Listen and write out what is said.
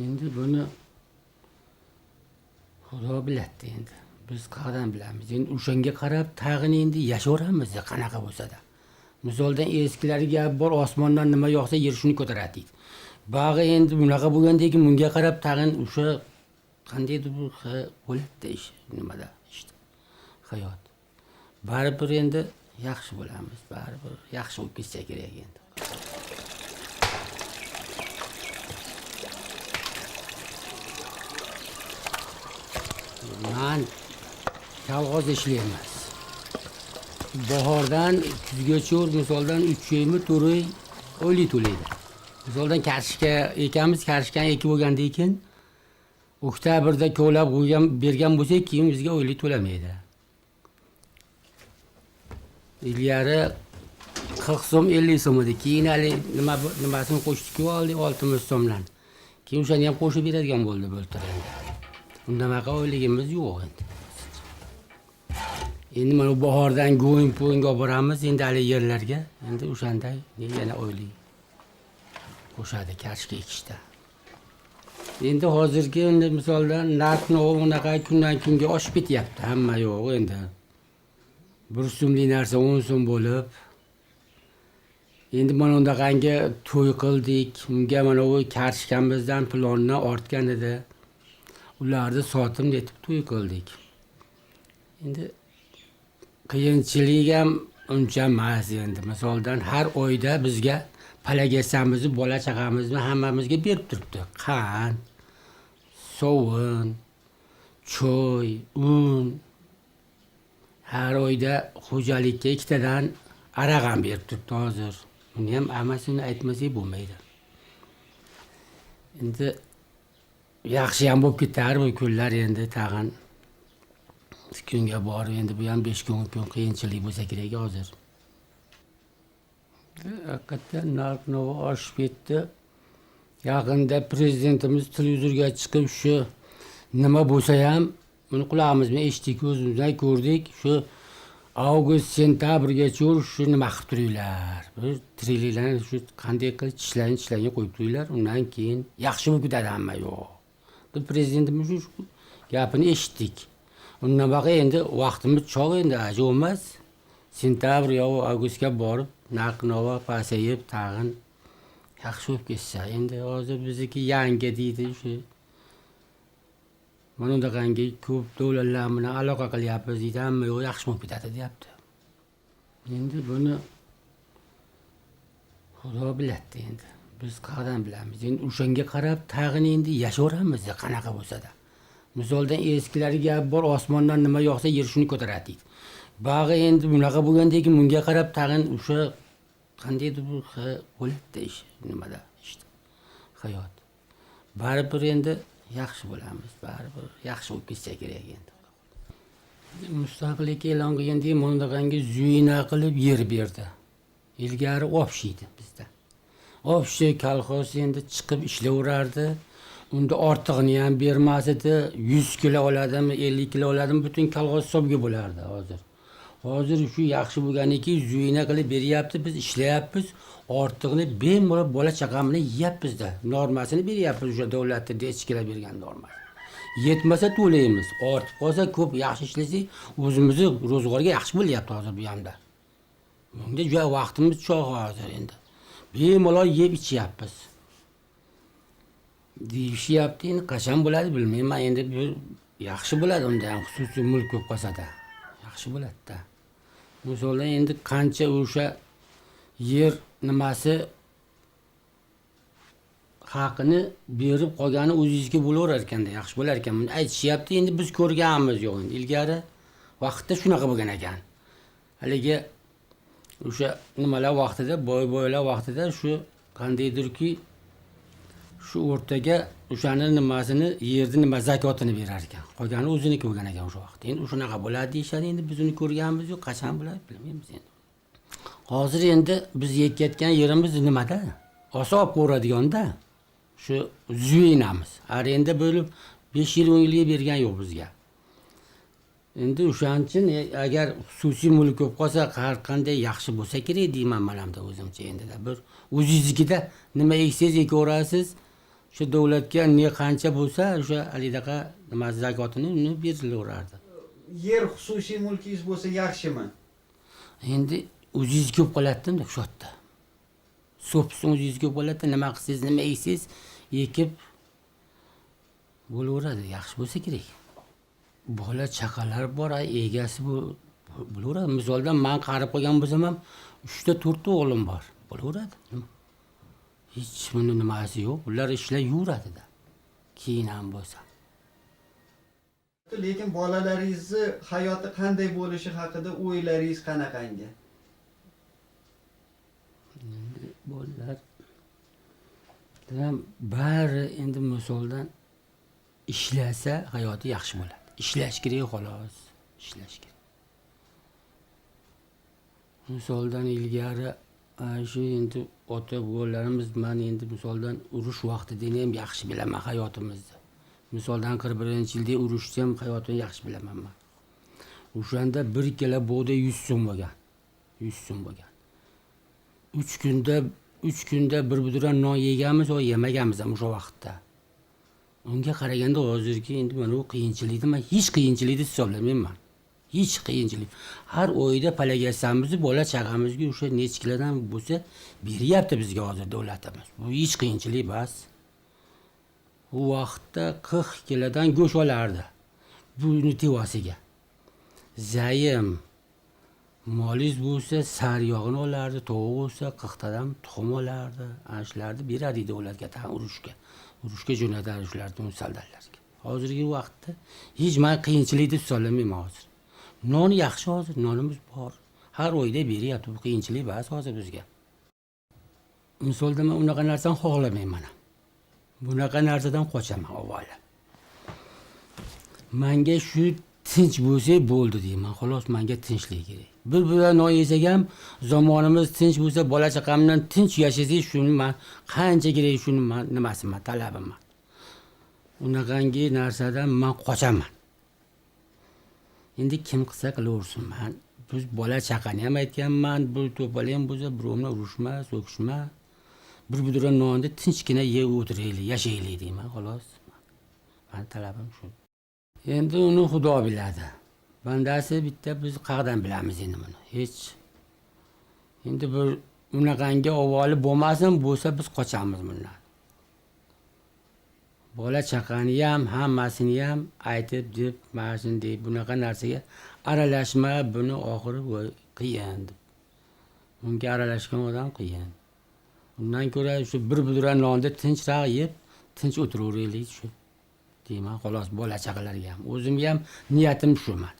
Endi buni Xudo biladi endi. Biz qayerdan bilamiz? Endi o'shanga qarab tag'in endi yashaveramiz qanaqa bo'lsa-da. Misoldan eskilarga gap bor, osmondan nima yog'sa yer shuni ko'taradi deydi. Bag'i endi bunaqa bo'lgandan keyin bunga qarab tag'in o'sha qandaydir bu bo'ladi ish, nimada işte hayot. Baribir endi yaxshi bo'lamiz, baribir yaxshi bo'lib ketsa kerak endi. Men kolxoz ishlaymiz. Bahordan kuzgacha misoldan 3 oymi 4 oy oylik to'laydi. Misoldan karishga ekamiz, karishgan ekib bo'lgandan keyin oktyabrda kovlab qo'ygan bergan bo'lsak, keyin bizga oylik to'lamaydi. Ilgari 40 so'm 50 so'm edi. Keyin hali nimasini qo'shdik-ku, 600 so'mdan. Keyin o'shani ham qo'shib beradigan bo'ldi bo'ltiranda. Undaqa oyligimiz yo'q endi. Endi mana bahordan go'ng-po'ngga olib boramiz, endi hali yerlarga, endi o'shanday yana oylik qo'shadi karishga ekishda. Endi hozirgi endi misoldan narxni unaqa kundan kunga oshib ketyapti, hamma yo'q endi. 1 so'mlik narsa 10 so'm bo'lib, endi mana undaqangi to'y qildik, unga mana u karishganimizdan pulondan ortgan edi. Ularni sotim etib to'y qildik. Endi qiyinchilik ham uncha emas endi. Misoldan har oyda bizga palagasamimizni, bola chaqamizni hammamizga berib turibdi. Qand, sovun, choy, un. Har oyda xo'jalikka ikkitadan araq ham berib turibdi hozir. Uni ham hammasini aytmasak bo'lmaydi. Endi yaxshi ham bo'lib ketar bu kunlar endi tag'in. Kunga borib endi bu ham 5 kun qiyinchilik bo'lsa kerak hozir. Haqiqatdan narx-navo oshib ketdi. Yaqinda prezidentimiz televizorga chiqib shu nima bo'lsa ham buni qulog'imiz bilan eshitdik, o'zimizdan ko'rdik. Shu avgust sentabrgacha shu nima qilib turinglar. Bir trillarni shu qanday qilib tishlarini qo'yib turinglar. Undan keyin yaxshi bo'lib ketadi hamma yo'q. Prezidentimiz shu gapini eshitdik. Undan baqa endi vaqtimiz cho'q endi ajob emas. Sentabr yo avgustga borib narx-navo pasayib tag'in yaxshi bo'lib ketsa. Endi hozir bizniki yangi deydi shu. Mana undaqangi ko'p davlatlar bilan aloqa qilyapmiz deydi, hamma yo'q yaxshi bo'lib ketadi deyapti. Endi buni Xudo biladi endi. Biz qayerdan bilamiz? Endi o'shanga qarab tag'in endi yashaveramiz qanaqa bo'lsa-da. Misoldan eskilarga gap bor, osmondan nima yog'sa yer shuni ko'taradi deydi. Bag'i endi bunaqa bo'lgandan keyin bunga qarab tag'in o'sha qandaydir bu bo'ladi ish, nimada işte hayot. Baribir endi yaxshi bo'lamiz, baribir yaxshi bo'lib ketsa kerak endi. Mustaqillik e'lon qilgandan keyin bunaqangi zuyina qilib yer berdi. Ilgari opshiydi bizda. Opshi kolxoz endi chiqib ishlayverardi. Unda ortig'ini ham bermas edi. 100 kilo oladimi, 50 kilo oladimi, butun kolxoz hisobga bo'lardi hozir. Hozir shu yaxshi bo'lganiki zuyina qilib beryapti, biz ishlayapmiz. Ortig'ini bemalol bola chaqamni yeyapmiz-da. Normasini beryapmiz o'sha davlatning echkilar bergan normasi. Yetmasa to'laymiz. Ortib qolsa ko'p yaxshi ishlasak, o'zimizni ro'zg'orga yaxshi bo'lyapti hozir bu hamda. Bunga juda vaqtimiz cho'q hozir endi. Bemalol yeb ichyapmiz. Deyishyapti, endi qachon bo'ladi bilmayman. Endi bu yaxshi bo'ladi unda ham xususiy mulk ko'p qolsa-da. Yaxshi bo'ladi-da. Misoldan endi qancha o'sha yer nimasi haqini berib qolgani o'zingizga bo'laverar ekanda, yaxshi bo'lar ekan. Buni aytishyapti, endi biz ko'rganmiz yo'q endi. Ilgari vaqtda shunaqa bo'lgan ekan. Haligi o'sha nimalar vaqtida, boy-boylar vaqtida shu qandaydirki shu o'rtaga o'shani nimasini, yerni nima zakotini berar ekan. Qolgani o'ziniki bo'lgan ekan o'sha vaqtda. Endi shunaqa bo'ladi deyshadi, endi biz uni ko'rganmiz yo'q, qachon bo'ladi bilmaymiz endi. Hozir endi biz yekayotgan yerimiz nimada? Osa olib qo'radiganda shu zuyinamiz. Har endi bo'lib 5 yil 10 yilga bergan yo'q bizga. Endi o'shaning uchun agar xususiy mulk ko'p qolsa, har qanday yaxshi bo'lsa kerak deyman menamda o'zimcha endi. Bir o'zingiznikida nima eksangiz ekaverasiz. o'sha davlatga ne qancha bo'lsa o'sha halidaqa nima zakotini uni berilaverardi. Yer xususiy mulkingiz bo'lsa yaxshimi? Endi o'zingiz ko'p qoladimi shu yerda. So'psin o'zingiz ko'p qoladi, nima qilsangiz, nima yeysiz, ekib bo'laveradi, yaxshi bo'lsa kerak. Bola chaqalar bor, egasi bo'laveradi. Misoldan men qarib qolgan bo'lsam ham 3 ta 4 ta o'g'lim bor. Bo'laveradi. Hech buni nimasi yo'q. Ular ishlar yuraadi-da. Keyin ham bo'lsa. Lekin bolalaringizni hayoti qanday bo'lishi haqida o'ylaringiz qanaqangi? Bolalar bari endi misoldan ishlasa hayoti yaxshi bo'ladi. Ishlash kerak xolos, ishlash kerak. Misoldan ilgari shu endi ota bo'larimiz, men endi misoldan urush vaqtida ham yaxshi bilaman hayotimizni. Misoldan 41-yilda urushda ham hayotini yaxshi bilaman men. O'shanda 1 kilo bug'doy 100 so'm bo'lgan. 100 so'm bo'lgan. 3 kunda bir buduran non yeganmiz va yemaganmiz ham o'sha vaqtda. Unga qaraganda hozirgi endi mana bu qiyinchilikni men hech qiyinchilikni hisoblamayman. Hech qiyinchilik. Har oyda palagasamiz, bola chaqamizga o'sha necha kilodan bo'lsa beryapti bizga hozir davlatimiz. Bu hech qiyinchilik emas. U vaqtda 40 kilodan go'sht olardi. Buni tevasiga. Zayim molingiz bo'lsa saryog'ini olardi, tovuq bo'lsa 40 tadan tuxum olardi. Ashlarni beradi davlatga tan urushga. Urushga jo'natadi shularni soldatlarga. Hozirgi vaqtda hech men qiyinchilikni hisoblamayman hozir. Non yaxshi hozir, nonimiz bor. Har oyda beryapti, bu qiyinchilik emas hozir bizga. Misolda men unaqa narsani xohlamayman. Bunaqa narsadan qochaman avvalo. Menga shu tinch bo'lsa bo'ldi deyman. Xolos menga tinchlik kerak. Bir non yesak ham zamonimiz tinch bo'lsa, bola chaqam bilan tinch yashasak, shuni men qancha kerak shuni men nimasiman, talabiman. Unaqangi narsadan men qochaman. Endi kim qilsa qilaversin. Men biz bola chaqani ham aytganman, bu to'pali ham bo'lsa, birovni urushma, so'kishma. Bir buduran nonni tinchgina yeb o'tiraylik, yashaylik deyman, xolos. Men talabim shu. Endi uni Xudo biladi. Bandasi bitta biz qayerdan bilamiz endi buni? Hech. Endi bir unaqangi avvali bo'lmasin, bo'lsa biz qochamiz bundan. Bola chaqani ham, hammasini ham aytib deb, mana shunday bunaqa narsaga aralashma, buni oxiri qiyin. Bunga aralashgan odam qiyin. Undan ko'ra shu bir buduran nonni tinchroq yeb, tinch o'tiraveraylik shu deyman, xolos bola chaqalarga ham. O'zimga ham niyatim shu men.